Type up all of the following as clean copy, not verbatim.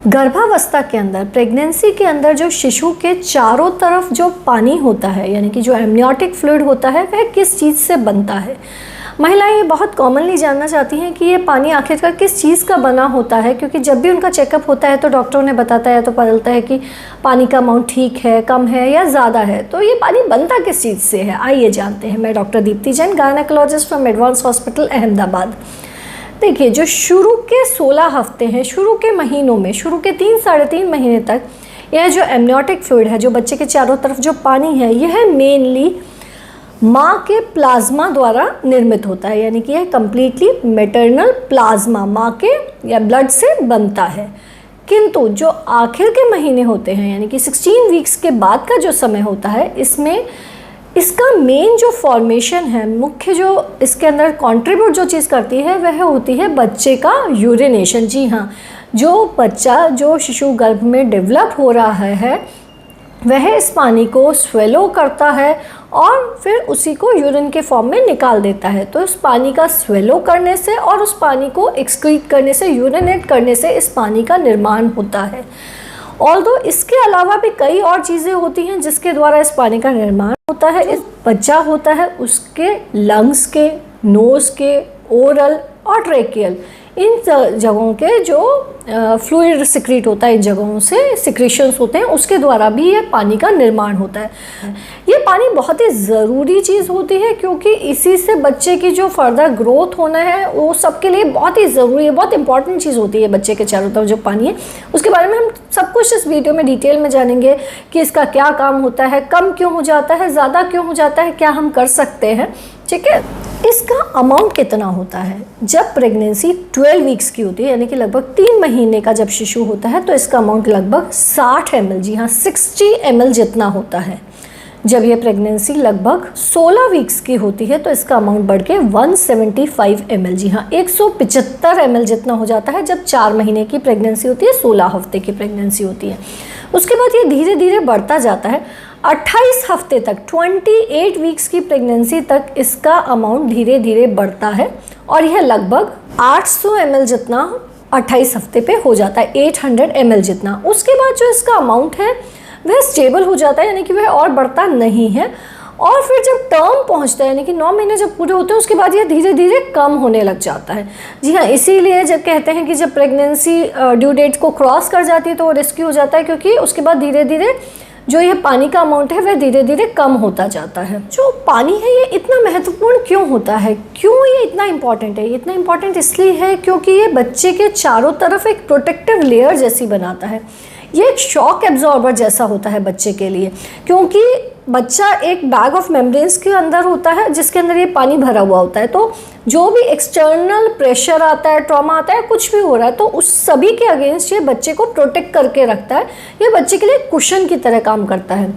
गर्भावस्था के अंदर, प्रेगनेंसी के अंदर जो शिशु के चारों तरफ जो पानी होता है, यानी कि जो एमनियोटिक फ्लूइड होता है, वह किस चीज़ से बनता है। महिलाएं ये बहुत कॉमनली जानना चाहती हैं कि ये पानी आखिरकार किस चीज़ का बना होता है, क्योंकि जब भी उनका चेकअप होता है तो डॉक्टर उन्हें बताता है तो पता चलता है कि पानी का अमाउंट ठीक है, कम है या ज़्यादा है। तो ये पानी बनता किस चीज़ से है, आइए जानते हैं। मैं doctor Deepti Jain, gynaecologist from advance hospital Ahmedabad. देखिए, जो शुरू के 16 हफ्ते हैं, शुरू के महीनों में, शुरू के 3-3.5 महीने तक यह जो एमनियोटिक फ्लूइड है, जो बच्चे के चारों तरफ जो पानी है, यह मेनली माँ के प्लाज्मा द्वारा निर्मित होता है, यानी कि यह कम्प्लीटली मैटरनल प्लाज्मा, माँ के या ब्लड से बनता है। किंतु जो आखिर के महीने होते हैं, यानी कि 16 वीक्स के बाद का जो समय होता है, इसमें इसका मेन जो फॉर्मेशन है, मुख्य जो इसके अंदर कंट्रीब्यूट जो चीज़ करती है, वह होती है बच्चे का यूरिनेशन। जी हाँ, जो बच्चा, जो शिशु गर्भ में डेवलप हो रहा है, वह इस पानी को स्वेलो करता है और फिर उसी को यूरिन के फॉर्म में निकाल देता है। तो इस पानी का स्वेलो करने से और उस पानी को एक्सक्रीट करने से, यूरिनेट करने से इस पानी का निर्माण होता है। ऑल्दो इसके अलावा भी कई और चीज़ें होती हैं जिसके द्वारा इस पानी का निर्माण होता है। इस बच्चा होता है, उसके लंग्स के, नोज़ के, ओरल और ट्रेकियल, इन जगहों के जो फ्लूइड सिक्रीट होता है, इन जगहों से सिक्रीशंस होते हैं, उसके द्वारा भी ये पानी का निर्माण होता है। ये पानी बहुत ही ज़रूरी चीज़ होती है, क्योंकि इसी से बच्चे की जो फर्दर ग्रोथ होना है वो सबके लिए बहुत ही ज़रूरी है, बहुत इंपॉर्टेंट चीज़ होती है। बच्चे के चारों तरफ जो पानी है, उसके बारे में हम सब कुछ इस वीडियो में डिटेल में जानेंगे कि इसका क्या काम होता है, कम क्यों हो जाता है, ज़्यादा क्यों हो जाता है, क्या हम कर सकते हैं, ठीक है। इसका अमाउंट कितना होता है? जब प्रेगनेंसी 12 वीक्स की होती है, यानी कि लगभग 3 महीने का जब शिशु होता है, तो इसका अमाउंट लगभग 60 ml, जी हाँ 60 ml जितना होता है। जब ये प्रेगनेंसी लगभग 16 वीक्स की होती है, तो इसका अमाउंट बढ़ के 175 ml, जी हाँ 175 ml जितना हो जाता है जब 4 महीने की प्रेगनेंसी होती है, 16 हफ्ते की प्रेगनेंसी होती है। उसके बाद ये धीरे धीरे बढ़ता जाता है। 28 हफ्ते तक, 28 वीक्स की प्रेगनेंसी तक इसका अमाउंट धीरे धीरे बढ़ता है और यह लगभग 800 ml जितना 28 हफ्ते पे हो जाता है, 800 ml जितना। उसके बाद जो इसका अमाउंट है वह स्टेबल हो जाता है, यानी कि वह और बढ़ता नहीं है। और फिर जब टर्म पहुंचता है, यानी कि 9 महीने जब पूरे होते हैं, उसके बाद यह धीरे धीरे कम होने लग जाता है। जी हाँ, इसीलिए जब कहते हैं कि जब प्रेगनेंसी ड्यू डेट को क्रॉस कर जाती है तो वो रिस्की हो जाता है, क्योंकि उसके बाद धीरे धीरे जो ये पानी का अमाउंट है वह धीरे धीरे कम होता जाता है। जो पानी है ये इतना महत्वपूर्ण क्यों होता है, क्यों ये इतना इम्पॉर्टेंट है? ये इतना इम्पॉर्टेंट इसलिए है क्योंकि ये बच्चे के चारों तरफ एक प्रोटेक्टिव लेयर जैसी बनाता है। ये एक शॉक एब्जॉर्बर जैसा होता है बच्चे के लिए, क्योंकि बच्चा एक बैग ऑफ मेम्ब्रेन्स के अंदर होता है जिसके अंदर ये पानी भरा हुआ होता है। तो जो भी एक्सटर्नल प्रेशर आता है, ट्रॉमा आता है, कुछ भी हो रहा है, तो उस सभी के अगेंस्ट ये बच्चे को प्रोटेक्ट करके रखता है। ये बच्चे के लिए कुशन की तरह काम करता है।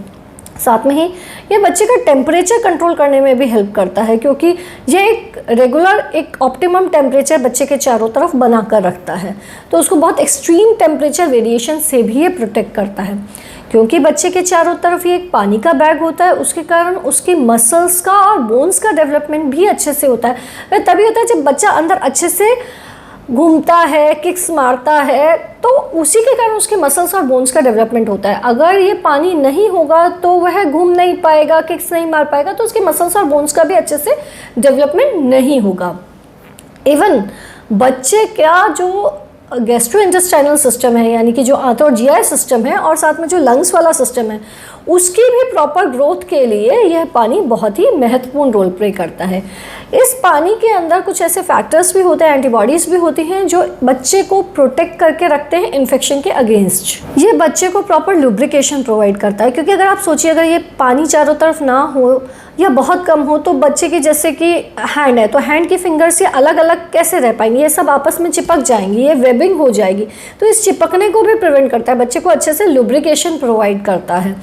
साथ में ही ये बच्चे का टेम्परेचर कंट्रोल करने में भी हेल्प करता है, क्योंकि ये एक रेगुलर, एक ऑप्टिमम टेम्परेचर बच्चे के चारों तरफ बना कर रखता है। तो उसको बहुत एक्सट्रीम टेम्परेचर वेरिएशन से भी ये प्रोटेक्ट करता है। क्योंकि बच्चे के चारों तरफ ये एक पानी का बैग होता है, उसके कारण उसकी मसल्स का और बोन्स का डेवलपमेंट भी अच्छे से होता है। वह तभी होता है जब बच्चा अंदर अच्छे से घूमता है, किक्स मारता है, तो उसी के कारण उसके मसल्स और बोन्स का डेवलपमेंट होता है। अगर ये पानी नहीं होगा तो वह घूम नहीं पाएगा, किक्स नहीं मार पाएगा, तो उसके मसल्स और बोन्स का भी अच्छे से डेवलपमेंट नहीं होगा। इवन बच्चे का जो गैस्ट्रोइंटेस्टाइनल सिस्टम है, यानी कि जो आंत और जीआई सिस्टम है, और साथ में जो लंग्स वाला सिस्टम है, उसकी भी प्रॉपर ग्रोथ के लिए यह पानी बहुत ही महत्वपूर्ण रोल प्ले करता है। इस पानी के अंदर कुछ ऐसे फैक्टर्स भी होते हैं, एंटीबॉडीज़ भी होती हैं, जो बच्चे को प्रोटेक्ट करके रखते हैं इन्फेक्शन के अगेंस्ट। ये बच्चे को प्रॉपर लुब्रिकेशन प्रोवाइड करता है, क्योंकि अगर आप सोचिए, अगर ये पानी चारों तरफ ना हो या बहुत कम हो, तो बच्चे की, जैसे कि हैंड है, तो हैंड की फिंगर्स ये अलग अलग कैसे रह पाएंगी, ये सब आपस में चिपक जाएंगी, ये वेबिंग हो जाएगी। तो इस चिपकने को भी प्रिवेंट करता है, बच्चे को अच्छे से लुब्रिकेशन प्रोवाइड करता है।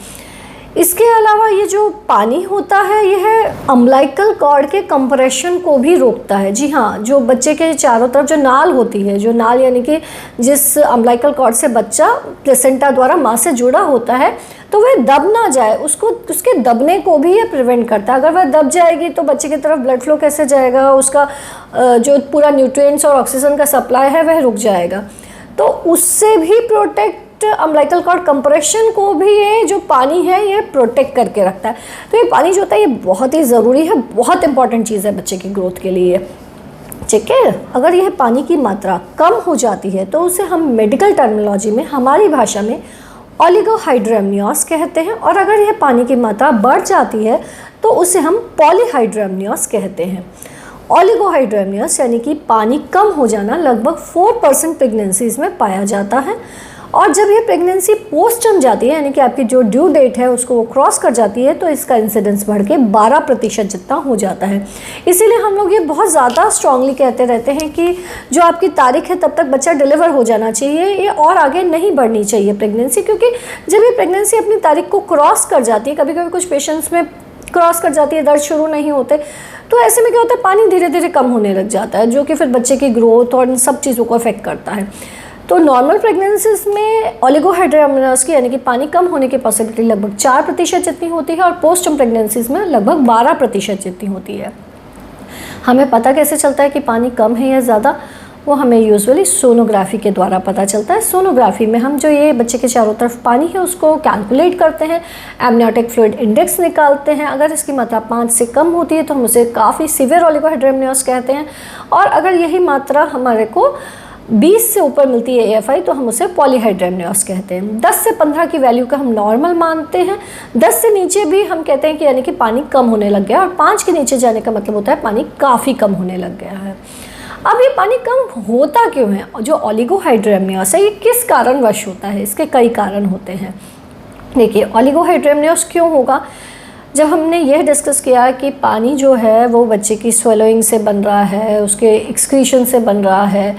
इसके अलावा ये जो पानी होता है, यह अम्बिलिकल कॉर्ड के कंप्रेशन को भी रोकता है। जी हाँ, जो बच्चे के चारों तरफ जो नाल होती है, जो नाल यानी कि जिस अम्बिलिकल कॉर्ड से बच्चा प्लेसेंटा द्वारा माँ से जुड़ा होता है, तो वह दब ना जाए, उसको, उसके दबने को भी ये प्रिवेंट करता है। अगर वह दब जाएगी तो बच्चे की तरफ ब्लड फ्लो कैसे जाएगा, उसका जो पूरा न्यूट्रिएंट्स और ऑक्सीजन का सप्लाई है वह रुक जाएगा। तो उससे भी प्रोटेक्ट, अम्बिलिकल कॉर्ड कंप्रेशन को भी ये जो पानी है ये प्रोटेक्ट करके रखता है। तो ये पानी जो होता है ये बहुत ही ज़रूरी है, बहुत इंपॉर्टेंट चीज़ है बच्चे की ग्रोथ के लिए। ठीक है, अगर यह पानी की मात्रा कम हो जाती है तो उसे हम मेडिकल टर्मिनोलॉजी में, हमारी भाषा में ओलिगोहाइड्रोएमनियोस कहते हैं, और अगर यह पानी की मात्रा बढ़ जाती है तो उसे हम पॉलीहाइड्रोएमनियोस कहते हैं। ओलिगोहाइड्रोएमनियोस यानी कि पानी कम हो जाना लगभग 4% प्रेगनेंसीज में पाया जाता है, और जब ये प्रेगनेंसी पोस्ट टर्म जाती है यानी कि आपकी जो ड्यू डेट है उसको वो क्रॉस कर जाती है तो इसका इंसिडेंस बढ़ के 12% जितना हो जाता है। इसीलिए हम लोग ये बहुत ज़्यादा स्ट्रांगली कहते रहते हैं कि जो आपकी तारीख है तब तक बच्चा डिलीवर हो जाना चाहिए, ये और आगे नहीं बढ़नी चाहिए प्रेगनेंसी, क्योंकि जब ये प्रेगनेंसी अपनी तारीख को क्रॉस कर जाती है, कभी कभी कुछ पेशेंट्स में क्रॉस कर जाती है, दर्द शुरू नहीं होते, तो ऐसे में क्या होता है पानी धीरे धीरे कम होने लग जाता है, जो कि फिर बच्चे की ग्रोथ और इन सब चीज़ों को अफेक्ट करता है। तो नॉर्मल प्रेगनेंसीज में ओलिगोहाइड्रोएमनियोस की यानी कि पानी कम होने की पॉसिबिलिटी लगभग 4% जितनी होती है, और पोस्ट टर्म प्रेगनेंसीज में लगभग 12% जितनी होती है। हमें पता कैसे चलता है कि पानी कम है या ज़्यादा? वो हमें यूजुअली सोनोग्राफी के द्वारा पता चलता है। सोनोग्राफी में हम जो ये बच्चे के चारों तरफ पानी है उसको कैलकुलेट करते हैं, एमनियोटिक फ्लूइड इंडेक्स निकालते हैं। अगर इसकी मात्रा 5 से कम होती है तो हम उसे काफ़ी सीवियर ओलिगोहाइड्रोएमनियोस कहते हैं, और अगर यही मात्रा हमारे को 20 से ऊपर मिलती है AFI तो हम उसे पॉलीहाइड्रोएमनियोस कहते हैं। 10 से 15 की वैल्यू का हम नॉर्मल मानते हैं, 10 से नीचे भी हम कहते हैं कि यानी कि पानी कम होने लग गया, और 5 के नीचे जाने का मतलब होता है पानी काफ़ी कम होने लग गया है। अब ये पानी कम होता क्यों है? जो ओलिगोहाइड्रोएमनियोस है ये किस कारणवश होता है? इसके कई कारण होते हैं। देखिए, ओलिगोहाइड्रोएमनियोस क्यों होगा? जब हमने यह डिस्कस किया कि पानी जो है वो बच्चे की स्वेलोइंग से बन रहा है, उसके एक्सक्रीशन से बन रहा है,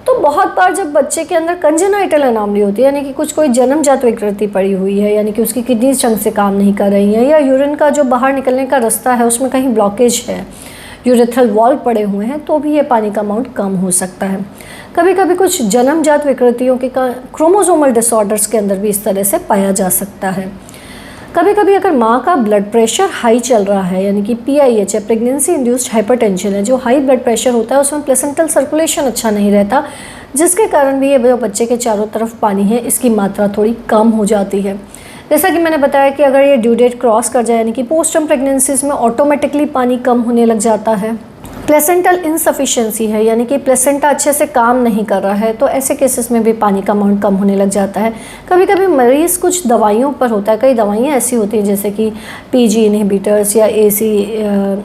तो बहुत बार जब बच्चे के अंदर कंजेनाइटल एनॉमली होती है यानी कि कोई जन्मजात विकृति पड़ी हुई है, यानी कि उसकी किडनीज ढंग से काम नहीं कर रही हैं, या यूरिन का जो बाहर निकलने का रास्ता है उसमें कहीं ब्लॉकेज है, यूरेथ्रल वॉल्व पड़े हुए हैं, तो भी ये पानी का अमाउंट कम हो सकता है। कभी कभी कुछ जन्मजात विकृतियों के क्रोमोसोमल डिसऑर्डर्स के अंदर भी इस तरह से पाया जा सकता है। कभी कभी अगर माँ का ब्लड प्रेशर हाई चल रहा है यानी कि PIH है, प्रेगनेंसी इंड्यूस्ड हाइपरटेंशन है, जो हाई ब्लड प्रेशर होता है उसमें प्लेसेंटल सर्कुलेशन अच्छा नहीं रहता, जिसके कारण भी ये जो बच्चे के चारों तरफ पानी है इसकी मात्रा थोड़ी कम हो जाती है। जैसा कि मैंने बताया कि अगर ये ड्यू डेट क्रॉस कर जाए यानी कि पोस्टम प्रेगनेंसीज में ऑटोमेटिकली पानी कम होने लग जाता है। प्लेसेंटल इनसफिशिएंसी है यानी कि प्लेसेंटा अच्छे से काम नहीं कर रहा है, तो ऐसे केसेस में भी पानी का अमाउंट कम होने लग जाता है। कभी कभी मरीज़ कुछ दवाइयों पर होता है, कई दवाइयाँ ऐसी होती हैं जैसे कि PG इनहिबिटर्स या AC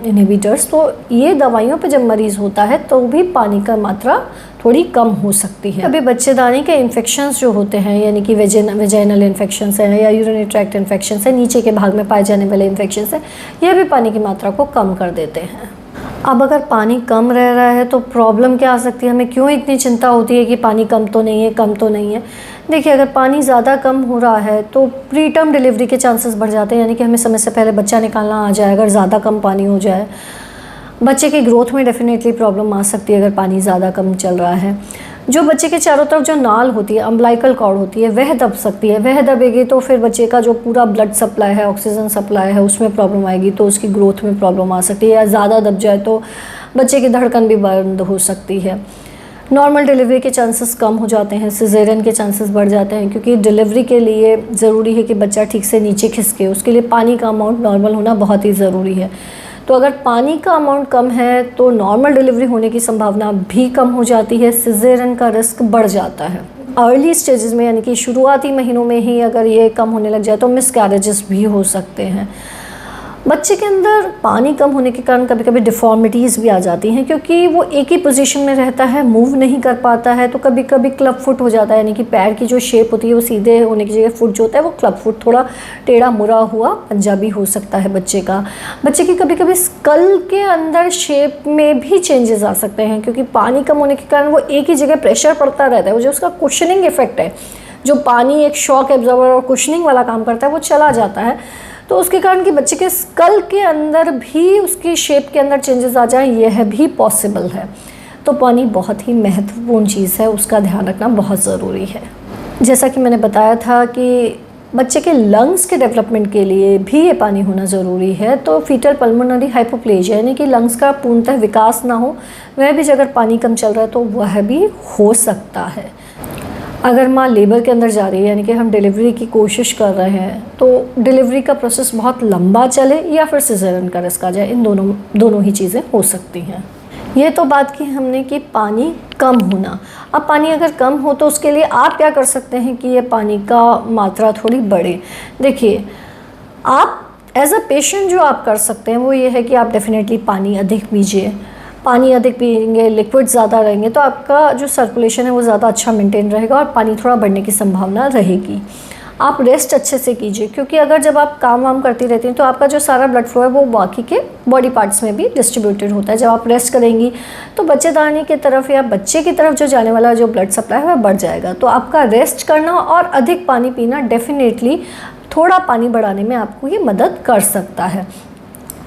इनहिबिटर्स, तो ये दवाइयों पर जब मरीज़ होता है तो भी पानी का मात्रा थोड़ी कम हो सकती है। अभी बच्चेदानी के इन्फेक्शंस जो होते हैं यानी कि वेजाइनल इन्फेक्शंस हैं या यूरिनरी ट्रैक्ट इन्फेक्शंस है, नीचे के भाग में पाए जाने वाले इन्फेक्शंस हैं, यह भी पानी की मात्रा को कम कर देते हैं। अब अगर पानी कम रह रहा है तो प्रॉब्लम क्या आ सकती है? हमें क्यों इतनी चिंता होती है कि पानी कम तो नहीं है, कम तो नहीं है? देखिए, अगर पानी ज़्यादा कम हो रहा है तो प्री टर्म डिलीवरी के चांसेस बढ़ जाते हैं, यानी कि हमें समय से पहले बच्चा निकालना आ जाए अगर ज़्यादा कम पानी हो जाए। बच्चे की ग्रोथ में डेफिनेटली प्रॉब्लम आ सकती है अगर पानी ज़्यादा कम चल रहा है। जो बच्चे के चारों तरफ जो नाल होती है, अम्बिलिकल कॉर्ड होती है, वह दब सकती है। वह दबेगी तो फिर बच्चे का जो पूरा ब्लड सप्लाई है, ऑक्सीजन सप्लाई है, उसमें प्रॉब्लम आएगी, तो उसकी ग्रोथ में प्रॉब्लम आ सकती है। या ज़्यादा दब जाए तो बच्चे की धड़कन भी बंद हो सकती है। नॉर्मल डिलीवरी के चांसेस कम हो जाते हैं, सिजेरियन के चांसेस बढ़ जाते हैं, क्योंकि डिलीवरी के लिए ज़रूरी है कि बच्चा ठीक से नीचे खिसके, उसके लिए पानी का अमाउंट नॉर्मल होना बहुत ही ज़रूरी है। तो अगर पानी का अमाउंट कम है तो नॉर्मल डिलीवरी होने की संभावना भी कम हो जाती है, सिजेरियन का रिस्क बढ़ जाता है। अर्ली स्टेजेस में यानी कि शुरुआती महीनों में ही अगर ये कम होने लग जाए तो मिसकैरेजेस भी हो सकते हैं। बच्चे के अंदर पानी कम होने के कारण कभी कभी डिफॉर्मिटीज़ भी आ जाती हैं, क्योंकि वो एक ही पोजीशन में रहता है, मूव नहीं कर पाता है, तो कभी कभी क्लब फुट हो जाता है, यानी कि पैर की जो शेप होती है वो सीधे होने की जगह फुट जो होता है वो क्लब फुट, थोड़ा टेढ़ा मुड़ा हुआ पंजा भी हो सकता है बच्चे का। बच्चे की कभी कभी स्कल के अंदर शेप में भी चेंजेस आ सकते हैं, क्योंकि पानी कम होने के कारण वो एक ही जगह प्रेशर पड़ता रहता है, वो जो उसका कुशनिंग इफेक्ट है, जो पानी एक शॉक एब्जॉर्बर और कुशनिंग वाला काम करता है वो चला जाता है, तो उसके कारण कि बच्चे के स्कल के अंदर भी उसकी शेप के अंदर चेंजेस आ जाए, यह भी पॉसिबल है। तो पानी बहुत ही महत्वपूर्ण चीज़ है, उसका ध्यान रखना बहुत ज़रूरी है। जैसा कि मैंने बताया था कि बच्चे के लंग्स के डेवलपमेंट के लिए भी ये पानी होना ज़रूरी है। तो फीटल पल्मोनरी हाइपोप्लेजिया यानी कि लंग्स का पूर्णतः विकास ना हो, वह भी अगर पानी कम चल रहा है तो वह भी हो सकता है। अगर माँ लेबर के अंदर जा रही है, यानी कि हम डिलीवरी की कोशिश कर रहे हैं, तो डिलीवरी का प्रोसेस बहुत लंबा चले या फिर सिज़ेरियन का रिस्क आ जाए, इन दोनों ही चीज़ें हो सकती हैं। ये तो बात की हमने कि पानी कम होना। अब पानी अगर कम हो तो उसके लिए आप क्या कर सकते हैं कि ये पानी का मात्रा थोड़ी बढ़े। देखिए, आप एज अ पेशेंट जो आप कर सकते हैं वो ये है कि आप डेफिनेटली पानी अधिक पीजिए। पानी अधिक पिएंगे, लिक्विड ज़्यादा रहेंगे तो आपका जो सर्कुलेशन है वो ज़्यादा अच्छा मेंटेन रहेगा और पानी थोड़ा बढ़ने की संभावना रहेगी। आप रेस्ट अच्छे से कीजिए, क्योंकि अगर जब आप काम वाम करती रहती हैं तो आपका जो सारा ब्लड फ्लो है वो बाकी के बॉडी पार्ट्स में भी डिस्ट्रीब्यूटेड होता है। जब आप रेस्ट करेंगी तो बच्चेदानी की तरफ या बच्चे की तरफ जो जाने वाला जो ब्लड सप्लाई है वह बढ़ जाएगा। तो आपका रेस्ट करना और अधिक पानी पीना डेफिनेटली थोड़ा पानी बढ़ाने में आपको ये मदद कर सकता है।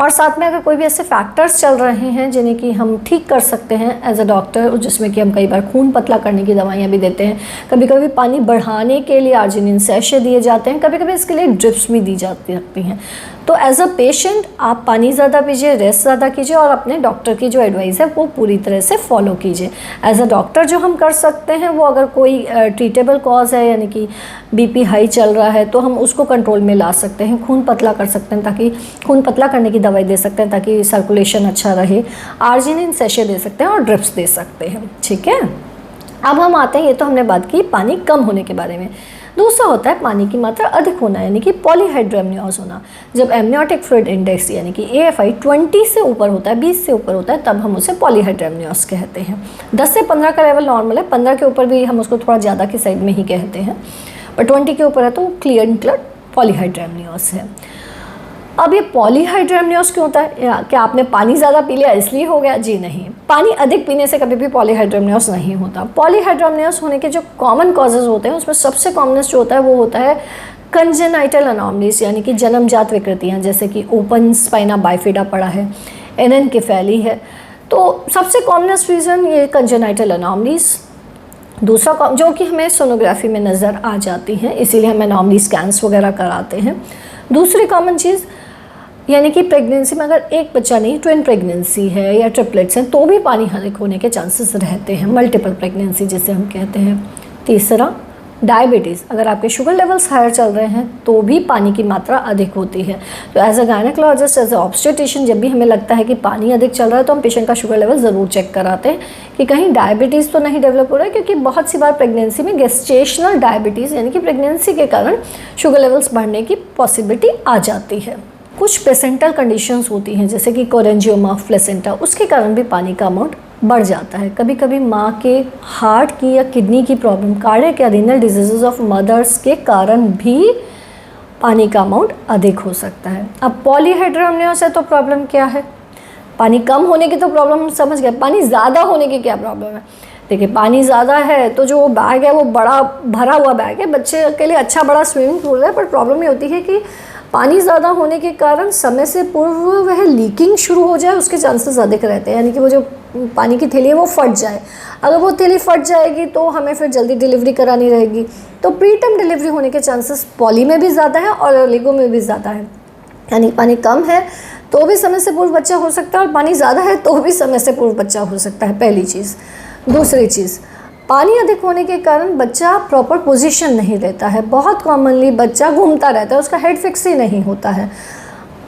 और साथ में अगर कोई भी ऐसे फैक्टर्स चल रहे हैं जिन्हें कि हम ठीक कर सकते हैं एज अ डॉक्टर, जिसमें कि हम कई बार खून पतला करने की दवाइयाँ भी देते हैं, कभी कभी पानी बढ़ाने के लिए आर्जिनिन सैशे दिए जाते हैं, कभी कभी इसके लिए ड्रिप्स भी दी जाती रखती हैं। तो एज अ पेशेंट आप पानी ज़्यादा पीजिए, रेस्ट ज़्यादा कीजिए और अपने डॉक्टर की जो एडवाइस है वो पूरी तरह से फॉलो कीजिए। एज अ डॉक्टर जो हम कर सकते हैं वो, अगर कोई ट्रीटेबल कॉज है, यानी कि बीपी हाई चल रहा है, तो हम उसको कंट्रोल में ला सकते हैं, खून पतला कर सकते हैं, ताकि खून पतला करने की दवाई दे सकते हैं ताकि सर्कुलेशन अच्छा रहे, आर्जिनिन सैशे दे सकते हैं और ड्रिप्स दे सकते हैं। ठीक है, अब हम आते हैं, ये तो हमने बात की पानी कम होने के बारे में। दूसरा होता है पानी की मात्रा अधिक होना, यानी कि पॉलीहाइड्रोएमनियोज होना। जब एमनियोटिक फ्लूइड इंडेक्स यानी कि AFI 20 से ऊपर होता है, 20 से ऊपर होता है, तब हम उसे पॉलीहाइड्रोएमनियोज कहते हैं। 10 से 15 का लेवल नॉर्मल है, 15 के ऊपर भी हम उसको थोड़ा ज़्यादा की साइड में ही कहते हैं, पर 20 के ऊपर है तो क्लियर एंड क्लियर पॉलीहाइड्रोएमनियोज है। अब ये पॉलीहाइड्रोएमनियोज क्यों होता है? क्या आपने पानी ज़्यादा पी लिया इसलिए हो गया? जी नहीं, पानी अधिक पीने से कभी भी पॉलीहाइड्रोएमनियोज नहीं होता। पॉलीहाइड्रोएमनियोज होने के जो कॉमन कॉजेज़ होते हैं उसमें सबसे कॉमनेस्ट जो होता है वो होता है कंजेनाइटल अनॉमलीज, यानी कि जन्मजात विकृतियाँ, जैसे कि ओपन स्पाइना बाइफिडा पड़ा है, एनेनकेफेली है। तो सबसे कॉमनेस्ट रीज़न ये कंजेनाइटल अनॉमलीज। दूसरा जो कि हमें सोनोग्राफी में नज़र आ जाती हैं, इसीलिए हम एनॉमली स्कैन्स वगैरह कराते हैं। दूसरी कॉमन चीज़, यानी कि प्रेगनेंसी में अगर एक बच्चा नहीं, ट्विन प्रेगनेंसी है या ट्रिपलेट्स हैं, तो भी पानी अधिक होने के चांसेस रहते हैं, मल्टीपल प्रेगनेंसी जिसे हम कहते हैं। तीसरा, डायबिटीज़, अगर आपके शुगर लेवल्स हायर चल रहे हैं तो भी पानी की मात्रा अधिक होती है। तो as a gynaecologist, as a obstetrician, जब भी हमें लगता है कि पानी अधिक चल रहा है तो हम पेशेंट का शुगर लेवल ज़रूर चेक कराते हैं कि कहीं डायबिटीज़ तो नहीं डेवलप हो रहा है, क्योंकि बहुत सी बार प्रेगनेंसी में गेस्टेशनल डायबिटीज़, यानी कि प्रेगनेंसी के कारण शुगर लेवल्स बढ़ने की पॉसिबिलिटी आ जाती है। कुछ प्लेसेंटल कंडीशंस होती हैं, जैसे कि कोरेंजियोमा ऑफ प्लेसेंटा, उसके कारण भी पानी का अमाउंट बढ़ जाता है। कभी कभी माँ के हार्ट की या किडनी की प्रॉब्लम, कार्डियक या रीनल डिजीजेज ऑफ मदर्स के कारण भी पानी का अमाउंट अधिक हो सकता है। अब पॉलीहाइड्रोएमनियोज है तो प्रॉब्लम क्या है? पानी कम होने की तो प्रॉब्लम हम समझ गए, पानी ज़्यादा होने की क्या प्रॉब्लम है? देखिए, पानी ज़्यादा है तो जो बैग है वो बड़ा भरा हुआ बैग है, बच्चे के लिए अच्छा बड़ा स्विमिंग पूल है, पर प्रॉब्लम ये होती है कि पानी ज़्यादा होने के कारण समय से पूर्व वह लीकिंग शुरू हो जाए, उसके चांसेस अधिक रहते हैं, यानी कि वो जो पानी की थैली है वो फट जाए। अगर वो थैली फट जाएगी तो हमें फिर जल्दी डिलीवरी करानी रहेगी, तो प्रीटर्म डिलीवरी होने के चांसेस पॉली में भी ज़्यादा है और ओलिगो में भी ज़्यादा है। यानी पानी कम है तो भी समय से पूर्व बच्चा हो सकता है और पानी ज़्यादा है तो भी समय से पूर्व बच्चा हो सकता है, पहली चीज़। दूसरी चीज़, पानी अधिक होने के कारण बच्चा प्रॉपर पोजीशन नहीं लेता है। बहुत कॉमनली बच्चा घूमता रहता है, उसका हेड फिक्स ही नहीं होता है,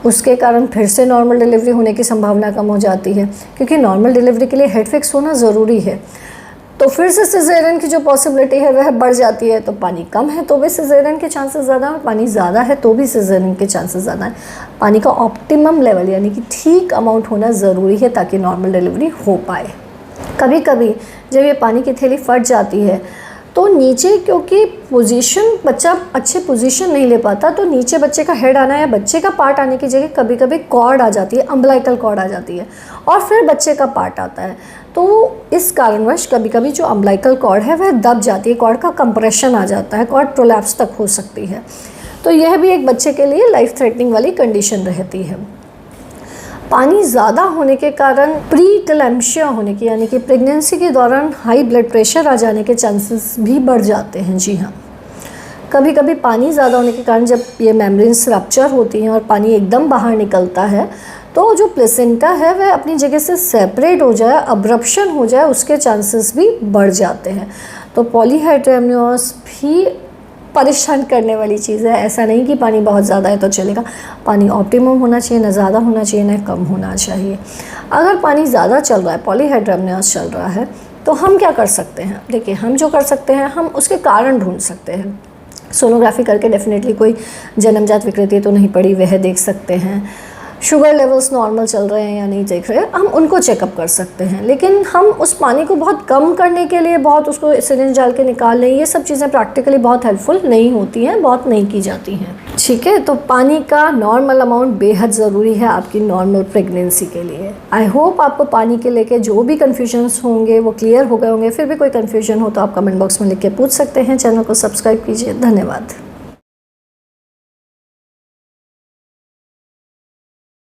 उसके कारण फिर से नॉर्मल डिलीवरी होने की संभावना कम हो जाती है, क्योंकि नॉर्मल डिलीवरी के लिए हेड फिक्स होना ज़रूरी है। तो फिर से सिजेरियन की जो पॉसिबिलिटी है वह बढ़ जाती है। तो पानी कम है तो भी सिजेरियन के चांसेस ज़्यादा हैं, पानी ज़्यादा है तो भी सिजेरियन के चांसेस ज़्यादा हैं। पानी का ऑप्टिमम लेवल, यानी कि ठीक अमाउंट होना ज़रूरी है ताकि नॉर्मल डिलीवरी हो पाए। कभी कभी जब ये पानी की थैली फट जाती है तो नीचे, क्योंकि पोजीशन, बच्चा अच्छे पोजीशन नहीं ले पाता, तो नीचे बच्चे का हेड आना या बच्चे का पार्ट आने की जगह कभी कभी कॉर्ड आ जाती है, अम्बलाइकल कॉर्ड आ जाती है और फिर बच्चे का पार्ट आता है। तो इस कारणवश कभी कभी जो अम्बलाइकल कॉर्ड है वह दब जाती है, कॉर्ड का कंप्रेशन आ जाता है, कॉर्ड प्रोलैप्स तक हो सकती है। तो यह भी एक बच्चे के लिए लाइफ थ्रेटनिंग वाली कंडीशन रहती है। पानी ज़्यादा होने के कारण प्रीक्लैम्शिया होने की, यानी कि प्रेगनेंसी के दौरान हाई ब्लड प्रेशर आ जाने के चांसेस भी बढ़ जाते हैं। जी हाँ, कभी कभी पानी ज़्यादा होने के कारण जब ये मेम्ब्रेन्स रप्चर होती हैं और पानी एकदम बाहर निकलता है तो जो प्लेसेंटा है वह अपनी जगह से सेपरेट हो जाए, अब्रप्शन हो जाए, उसके चांसेस भी बढ़ जाते हैं। तो पॉलीहाइड्रेमनियोस भी परेशान करने वाली चीज़ है। ऐसा नहीं कि पानी बहुत ज़्यादा है तो चलेगा, पानी ऑप्टिमम होना चाहिए, ना ज़्यादा होना चाहिए ना कम होना चाहिए। अगर पानी ज़्यादा चल रहा है, पॉलीहाइड्रेमनियोस चल रहा है, तो हम क्या कर सकते हैं? देखिए, हम जो कर सकते हैं, हम उसके कारण ढूंढ सकते हैं। सोनोग्राफी करके डेफिनेटली कोई जन्मजात विकृति तो नहीं पड़ी, वह देख सकते हैं। शुगर लेवल्स नॉर्मल चल रहे हैं या नहीं देख रहे हैं, हम उनको चेकअप कर सकते हैं। लेकिन हम उस पानी को बहुत कम करने के लिए बहुत उसको सिरिंज डाल के निकाल लें, ये सब चीज़ें प्रैक्टिकली बहुत हेल्पफुल नहीं होती हैं, बहुत नहीं की जाती हैं। ठीक है, तो पानी का नॉर्मल अमाउंट बेहद ज़रूरी है आपकी नॉर्मल प्रेगनेंसी के लिए। आई होप आपको पानी के लेके जो भी कन्फ्यूजन्स होंगे वो क्लियर हो गए होंगे। फिर भी कोई कन्फ्यूजन हो तो आप कमेंट बॉक्स में लिख के पूछ सकते हैं। चैनल को सब्सक्राइब कीजिए। धन्यवाद।